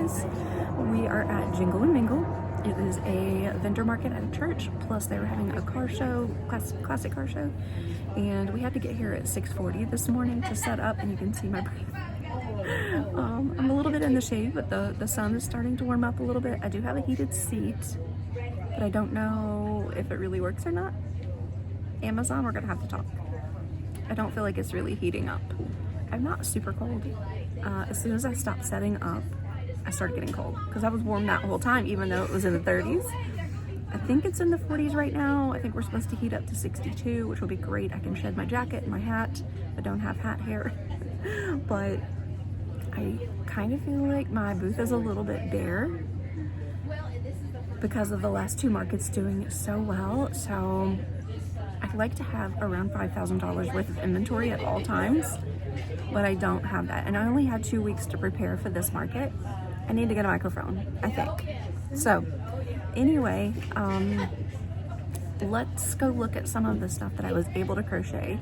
guys. We are at Jingle and Mingle. It is a vendor market at a church, plus they were having a car show, classic car show, and we had to get here at 6:40 this morning to set up, and you can see my breath. I'm a little bit in the shade, but the sun is starting to warm up a little bit. I do have a heated seat, but I don't know if it really works or not. Amazon, we're gonna have to talk. I don't feel like it's really heating up. I'm not super cold. As soon as I stopped setting up, I started getting cold because I was warm that whole time, even though it was in the 30s. I think it's in the 40s right now. I think we're supposed to heat up to 62, which will be great. I can shed my jacket and my hat. I don't have hat hair, but I kind of feel like my booth is a little bit bare because of the last two markets doing so well. So I'd like to have around $5,000 worth of inventory at all times, but I don't have that. And I only had 2 weeks to prepare for this market. I need to get a microphone, I think. So anyway, let's go look at some of the stuff that I was able to crochet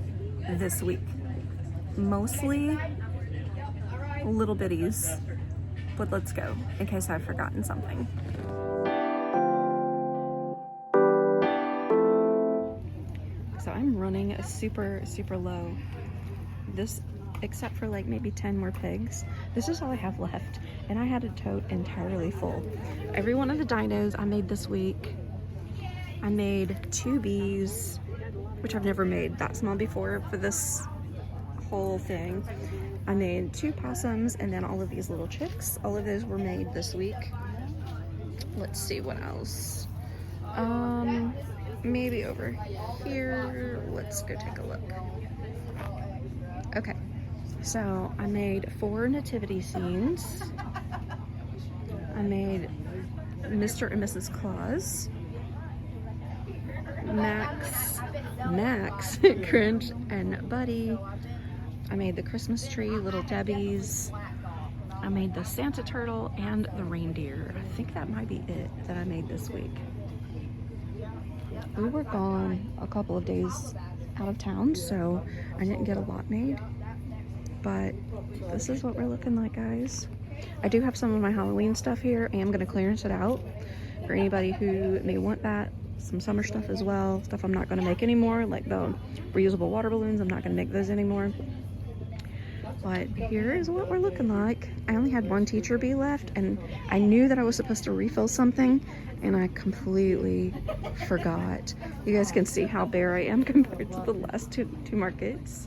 this week. Mostly little bitties, but let's go in case I've forgotten something. So I'm running a super low. This, except for like maybe 10 more pigs, this is all I have left, and I had a tote entirely full. Every one of the dinos I made this week. I made 2 bees, which I've never made that small before for this whole thing. I made 2 possums, and then all of these little chicks. All of those were made this week. Let's see what else. Maybe over here. Let's go take a look. Okay, so I made 4 nativity scenes. I made Mr. and Mrs. Claus, Max, Grinch, and Buddy. I made the Christmas tree, Little Debbie's. I made the Santa turtle and the reindeer. I think that might be it that I made this week. We were gone a couple of days out of town, so I didn't get a lot made, but this is what we're looking like, guys. I do have some of my Halloween stuff here. I am going to clearance it out for anybody who may want that. Some summer stuff as well, stuff I'm not going to make anymore, like the reusable water balloons. I'm not going to make those anymore. But here is what we're looking like. I only had 1 teacher bee left, and I knew that I was supposed to refill something, and I completely forgot. You guys can see how bare I am compared to the last two markets.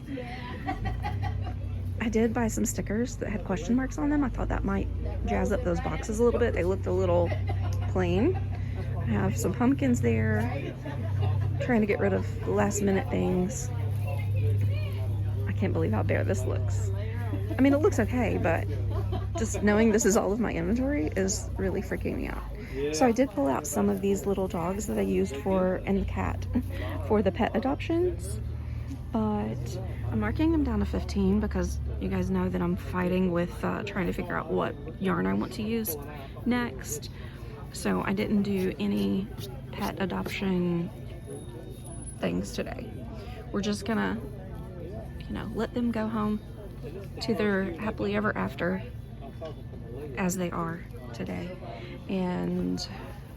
I did buy some stickers that had question marks on them. I thought that might jazz up those boxes a little bit. They looked a little plain. I have some pumpkins there. Trying to get rid of last minute things. I can't believe how bare this looks. I mean, it looks okay, but just knowing this is all of my inventory is really freaking me out. So I did pull out some of these little dogs that I used for, and the cat, for the pet adoptions, but I'm marking them down to 15 because you guys know that I'm fighting with trying to figure out what yarn I want to use next. So I didn't do any pet adoption things today. We're just gonna, you know, let them go home to their happily ever after as they are today. And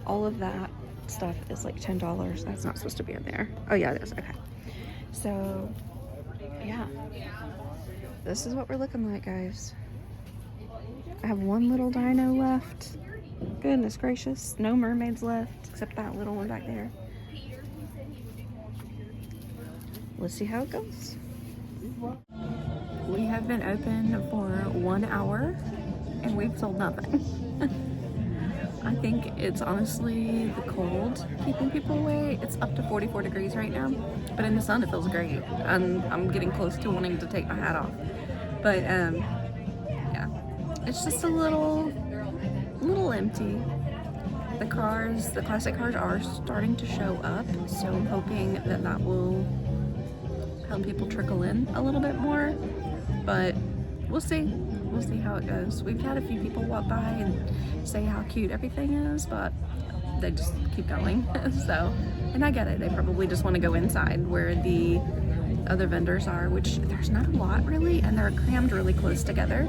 all of that stuff is like $10. That's not supposed to be in there. Oh yeah, it is. Okay. So yeah, this is what we're looking like, guys. I have 1 little dino left. Goodness gracious, no mermaids left except that little one back there. Let's see how it goes. We have been open for 1 hour and we've sold nothing. I think it's honestly the cold keeping people away. It's up to 44 degrees right now, but in the sun it feels great. I'm getting close to wanting to take my hat off. But yeah, it's just a little empty. The cars, the classic cars are starting to show up, so I'm hoping that that will help people trickle in a little bit more, but we'll see. We'll see how it goes. We've had a few people walk by and say how cute everything is, but they just keep going. So, and I get it. They probably just want to go inside where the other vendors are, which there's not a lot really, and they're crammed really close together.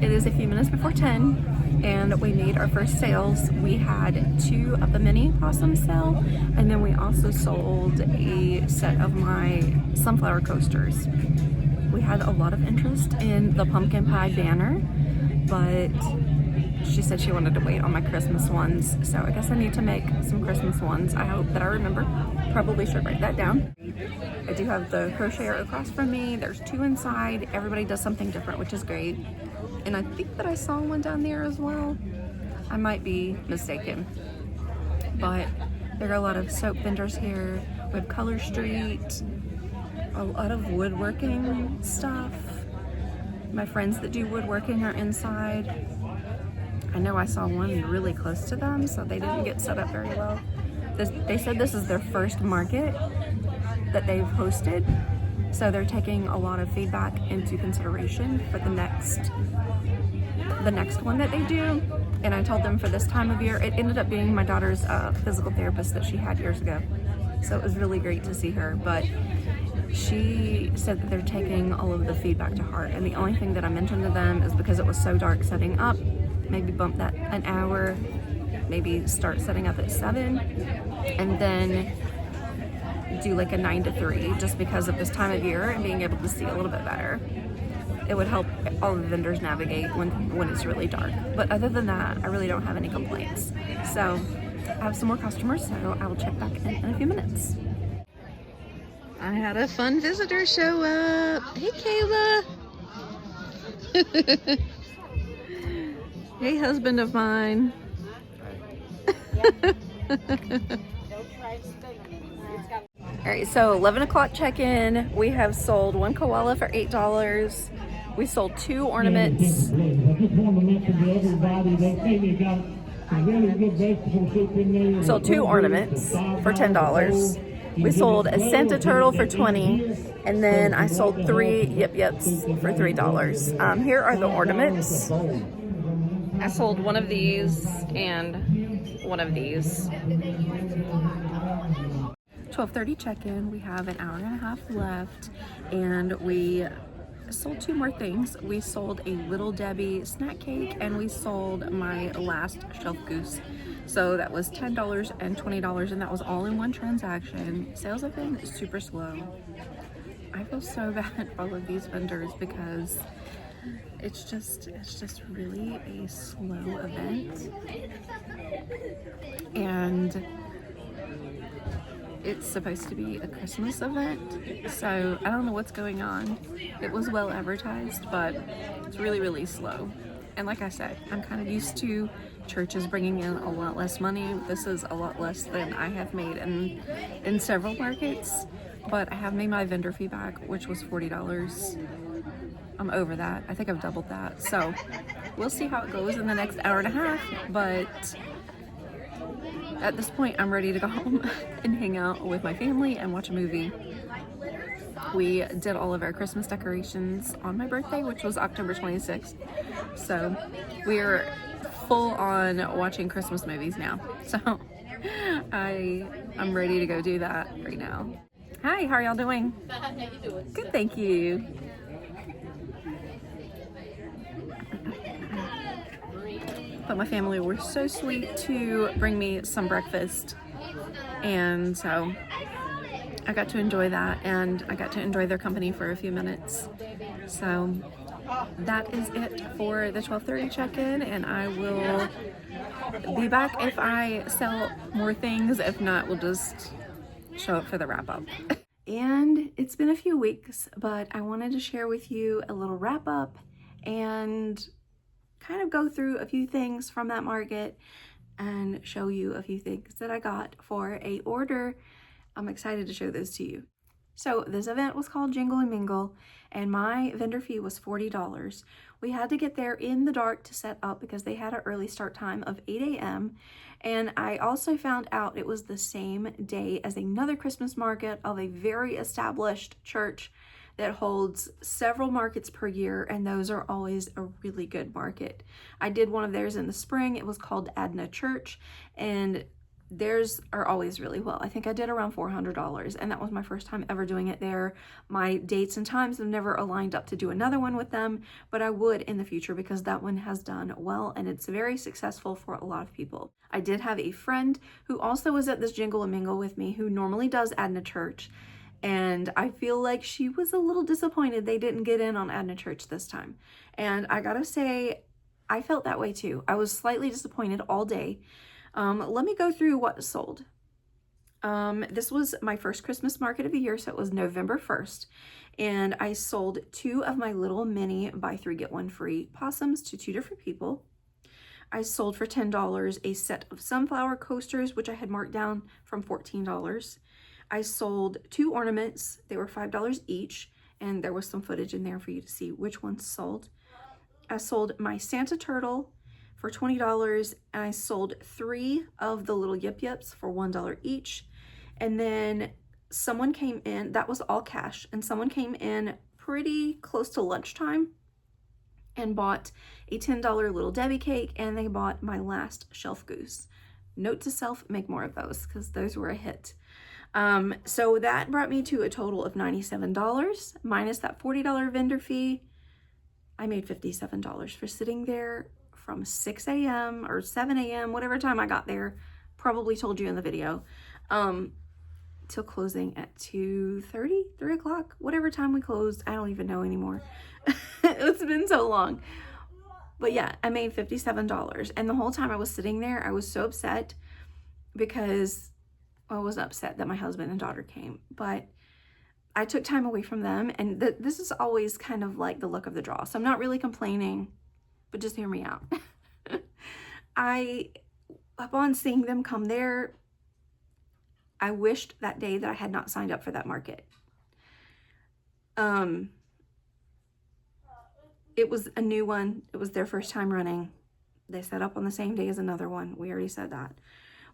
It is a few minutes before 10 and we made our first sales. We had 2 of the mini possums sell, and then we also sold a set of my sunflower coasters. We had a lot of interest in the pumpkin pie banner, but she said she wanted to wait on my Christmas ones, so I guess I need to make some Christmas ones. I hope that I remember. Probably should write that down. I do have the crocheter across from me. There's 2 inside. Everybody does something different, which is great. And I think that I saw one down there as well. I might be mistaken. But there are a lot of soap vendors here. We have Color Street, a lot of woodworking stuff. My friends that do woodworking are inside. I know I saw one really close to them, so they didn't get set up very well. They said this is their first market that they've hosted, so they're taking a lot of feedback into consideration for the next one that they do. And I told them for this time of year, it ended up being my daughter's physical therapist that she had years ago, so it was really great to see her. But she said that they're taking all of the feedback to heart, and the only thing that I mentioned to them is because it was so dark setting up, maybe bump that an hour, maybe start setting up at 7, and then do like a 9 to 3, just because of this time of year and being able to see a little bit better. It would help all the vendors navigate when it's really dark. But other than that, I really don't have any complaints. So I have some more customers, so I will check back in a few minutes. I had a fun visitor show up. Hey, Kayla. Hey, husband of mine. All right, so 11 o'clock check-in. We have sold 1 koala for $8. We sold 2 ornaments. Sold 2 ornaments for $10. We sold a Santa turtle for $20, and then I sold 3 yip-yips for $3. Here are the ornaments. I sold one of these and one of these. 12:30 check-in. We have an hour and a half left, and we sold 2 more things. We sold a Little Debbie snack cake, and we sold my last shelf goose. So that was $10 and $20, and that was all in one transaction. Sales have been super slow. I feel so bad for all of these vendors because it's just really a slow event, and it's supposed to be a Christmas event, so I don't know what's going on. It was well advertised, but it's really slow. And like I said, I'm kind of used to churches bringing in a lot less money. This is a lot less than I have made in several markets, but I have made my vendor fee back, which was $40. I'm over that. I think I've doubled that. So we'll see how it goes in the next hour and a half, but at this point, I'm ready to go home and hang out with my family and watch a movie. We did all of our Christmas decorations on my birthday, which was October 26th. So we're full on watching Christmas movies now. So I'm ready to go do that right now. Hi, how are y'all doing? How you doing? Good, thank you. But my family were so sweet to bring me some breakfast, and so I got to enjoy that, and I got to enjoy their company for a few minutes. So that is it for the 12:30 check-in, and I will be back if I sell more things. If not, we'll just show up for the wrap-up. And it's been a few weeks, but I wanted to share with you a little wrap-up and kind of go through a few things from that market and show you a few things that I got for a order. I'm excited to show those to you. So this event was called Jingle and Mingle, and my vendor fee was $40. We had to get there in the dark to set up because they had an early start time of 8 a.m. And I also found out it was the same day as another Christmas market of a very established church that holds several markets per year, and those are always a really good market. I did one of theirs in the spring. It was called Adna Church, and theirs are always really well. I think I did around $400, and that was my first time ever doing it there. My dates and times have never aligned up to do another one with them, but I would in the future because that one has done well and it's very successful for a lot of people. I did have a friend who also was at this Jingle and Mingle with me who normally does Adna Church, and I feel like she was a little disappointed they didn't get in on Adna Church this time. And I gotta say, I felt that way too. I was slightly disappointed all day. Let me go through what sold. This was my first Christmas market of the year, so it was November 1st, and I sold 2 of my little mini buy 3 get 1 free possums to 2 different people. I sold for $10 a set of sunflower coasters, which I had marked down from $14. I sold 2 ornaments. They were $5 each, and there was some footage in there for you to see which ones sold. I sold my Santa turtle for $20, and I sold 3 of the little Yip Yips for $1 each. And then someone came in, that was all cash, and someone came in pretty close to lunchtime and bought a $10 Little Debbie cake, and they bought my last shelf goose. Note to self, make more of those because those were a hit. So that brought me to a total of $97 minus that $40 vendor fee. I made $57 for sitting there from 6 a.m. or 7 a.m., whatever time I got there, probably told you in the video, till closing at 2:30, 3 o'clock, whatever time we closed. I don't even know anymore. It's been so long. But yeah, I made $57. And the whole time I was sitting there, I was so upset because I wasn't upset that my husband and daughter came, but I took time away from them. And this is always kind of like the luck of the draw. So I'm not really complaining, but just hear me out. Upon seeing them come there, I wished that day that I had not signed up for that market. It was a new one. It was their first time running. They set up on the same day as another one. We already said that.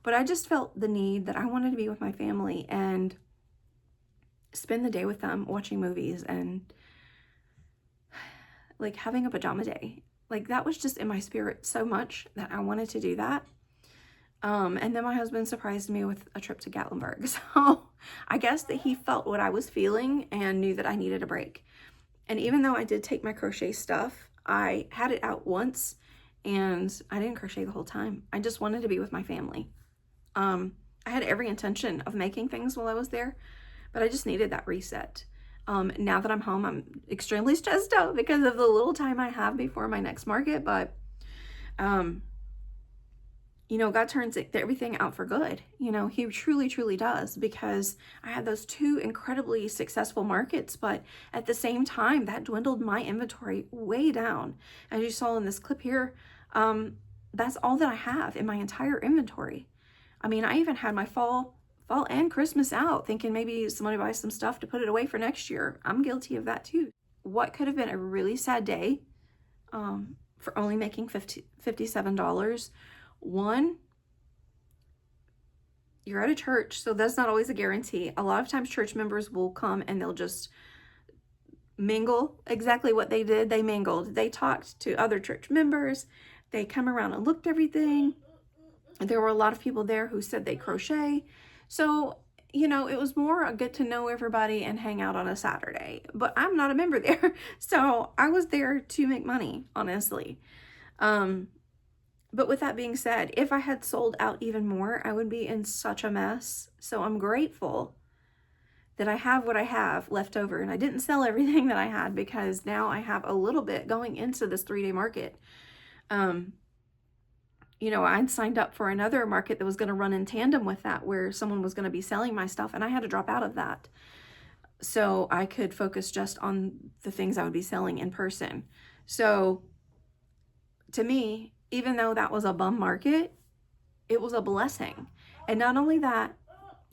But I just felt the need that I wanted to be with my family and spend the day with them watching movies and like having a pajama day. Like that was just in my spirit so much that I wanted to do that. And then my husband surprised me with a trip to Gatlinburg. So I guess that he felt what I was feeling and knew that I needed a break. And even though I did take my crochet stuff, I had it out once and I didn't crochet the whole time. I just wanted to be with my family. I had every intention of making things while I was there, but I just needed that reset. Now that I'm home, I'm extremely stressed out because of the little time I have before my next market, but you know, God turns everything out for good. You know, he truly, truly does, because I had those 2 incredibly successful markets, but at the same time, that dwindled my inventory way down. As you saw in this clip here, that's all that I have in my entire inventory. I mean, I even had my fall and Christmas out, thinking maybe somebody buys some stuff to put it away for next year. I'm guilty of that too. What could have been a really sad day for only making $57. One, you're at a church, so that's not always a guarantee. A lot of times church members will come and they'll just mingle. Exactly what they did. They mingled. They talked to other church members. They come around and looked everything. There were a lot of people there who said they crochet. So, you know, it was more a get to know everybody and hang out on a Saturday. But I'm not a member there. So I was there to make money, honestly. But with that being said, if I had sold out even more, I would be in such a mess. So I'm grateful that I have what I have left over. And I didn't sell everything that I had because now I have a little bit going into this 3-day market. You know, I'd signed up for another market that was going to run in tandem with that, where someone was going to be selling my stuff, and I had to drop out of that so I could focus just on the things I would be selling in person. So to me, even though that was a bum market, it was a blessing. And not only that,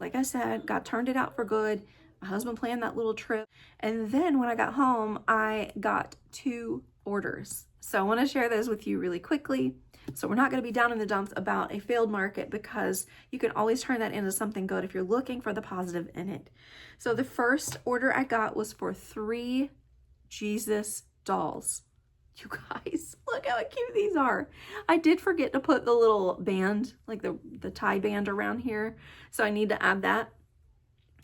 like I said, God turned it out for good. My husband planned that little trip. And then when I got home, I got 2 orders. So I want to share those with you really quickly. So we're not going to be down in the dumps about a failed market, because you can always turn that into something good if you're looking for the positive in it. So the first order I got was for 3 Jesus dolls. You guys, look how cute these are. I did forget to put the little band, like the tie band around here. So I need to add that.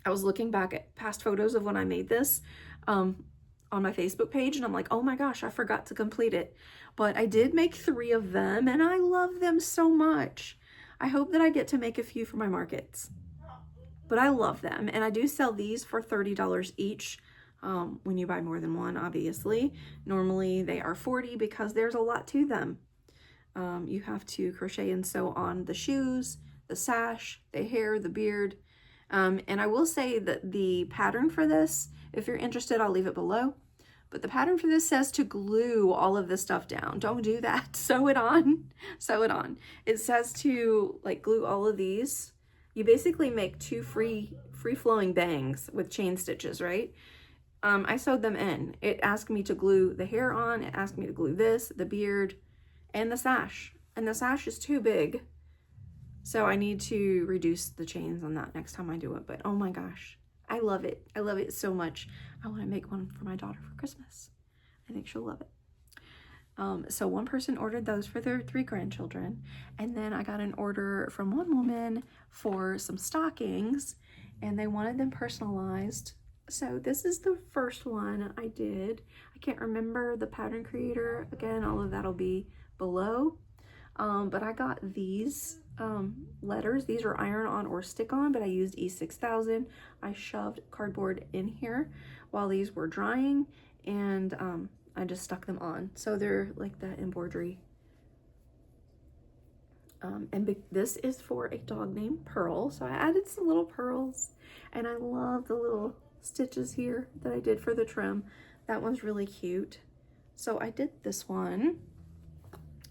I was looking back at past photos of when I made this on my Facebook page, and I'm like, oh my gosh, I forgot to complete it. But I did make 3 of them, and I love them so much. I hope that I get to make a few for my markets. But I love them, and I do sell these for $30 each. When you buy more than one, obviously. Normally they are $40 because there's a lot to them. You have to crochet and sew on the shoes, the sash, the hair, the beard. And I will say that the pattern for this, if you're interested, I'll leave it below. But the pattern for this says to glue all of this stuff down. Don't do that. Sew it on. Sew it on. It says to like glue all of these. You basically make 2 free-flowing bangs with chain stitches, right? I sewed them in. It asked me to glue the hair on. It asked me to glue this, the beard, and the sash. And the sash is too big. So I need to reduce the chains on that next time I do it. But oh my gosh, I love it. I love it so much. I want to make one for my daughter for Christmas. I think she'll love it. So one person ordered those for their 3 grandchildren. And then I got an order from one woman for some stockings. And they wanted them personalized. So this is the first one I did. I can't remember the pattern creator. Again, all of that'll be below. But I got these letters. These are iron on or stick on, but I used E6000. I shoved cardboard in here while these were drying, and I just stuck them on. So they're like that embroidery. And this is for a dog named Pearl. So I added some little pearls, and I love the little stitches here that I did for the trim. That one's really cute. So I did this one,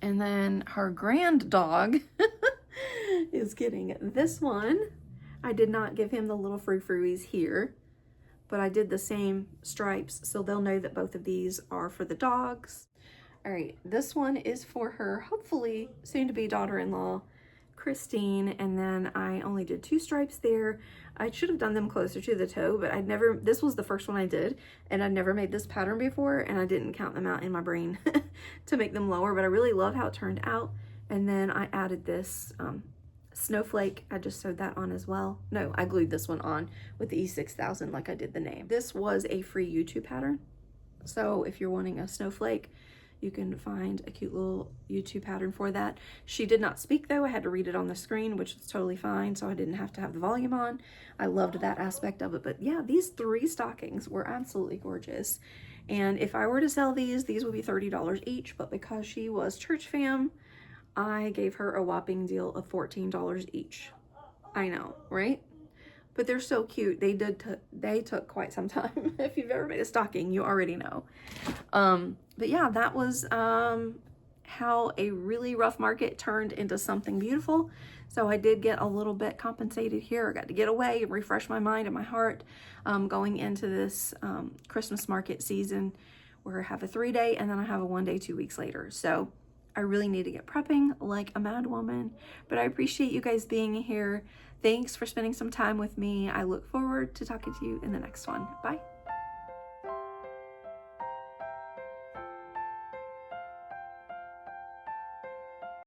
and then her grand dog is getting this one. I did not give him the little frou-frouies here, but I did the same stripes, so they'll know that both of these are for the dogs. All right, this one is for her hopefully soon-to-be daughter-in-law, Christine, and then I only did 2 stripes there. I should have done them closer to the toe, but this was the first one I did, and I'd never made this pattern before, and I didn't count them out in my brain to make them lower, but I really love how it turned out. And then I added this snowflake. I just sewed that on as well. No, I glued this one on with the E6000 like I did the name. This was a free YouTube pattern, so if you're wanting a snowflake, you can find a cute little YouTube pattern for that. She did not speak though. I had to read it on the screen, which is totally fine, so I didn't have to have the volume on. I loved that aspect of it. But yeah, these 3 stockings were absolutely gorgeous. And if I were to sell these would be $30 each, but because she was church fam, I gave her a whopping deal of $14 each. I know, right? But they're so cute. They took quite some time. If you've ever made a stocking, you already know. But yeah, that was how a really rough market turned into something beautiful. So I did get a little bit compensated here. I got to get away and refresh my mind and my heart going into this Christmas market season, where I have a 3-day and then I have a 1-day 2 weeks later. So I really need to get prepping like a mad woman, but I appreciate you guys being here. Thanks for spending some time with me. I look forward to talking to you in the next one. Bye.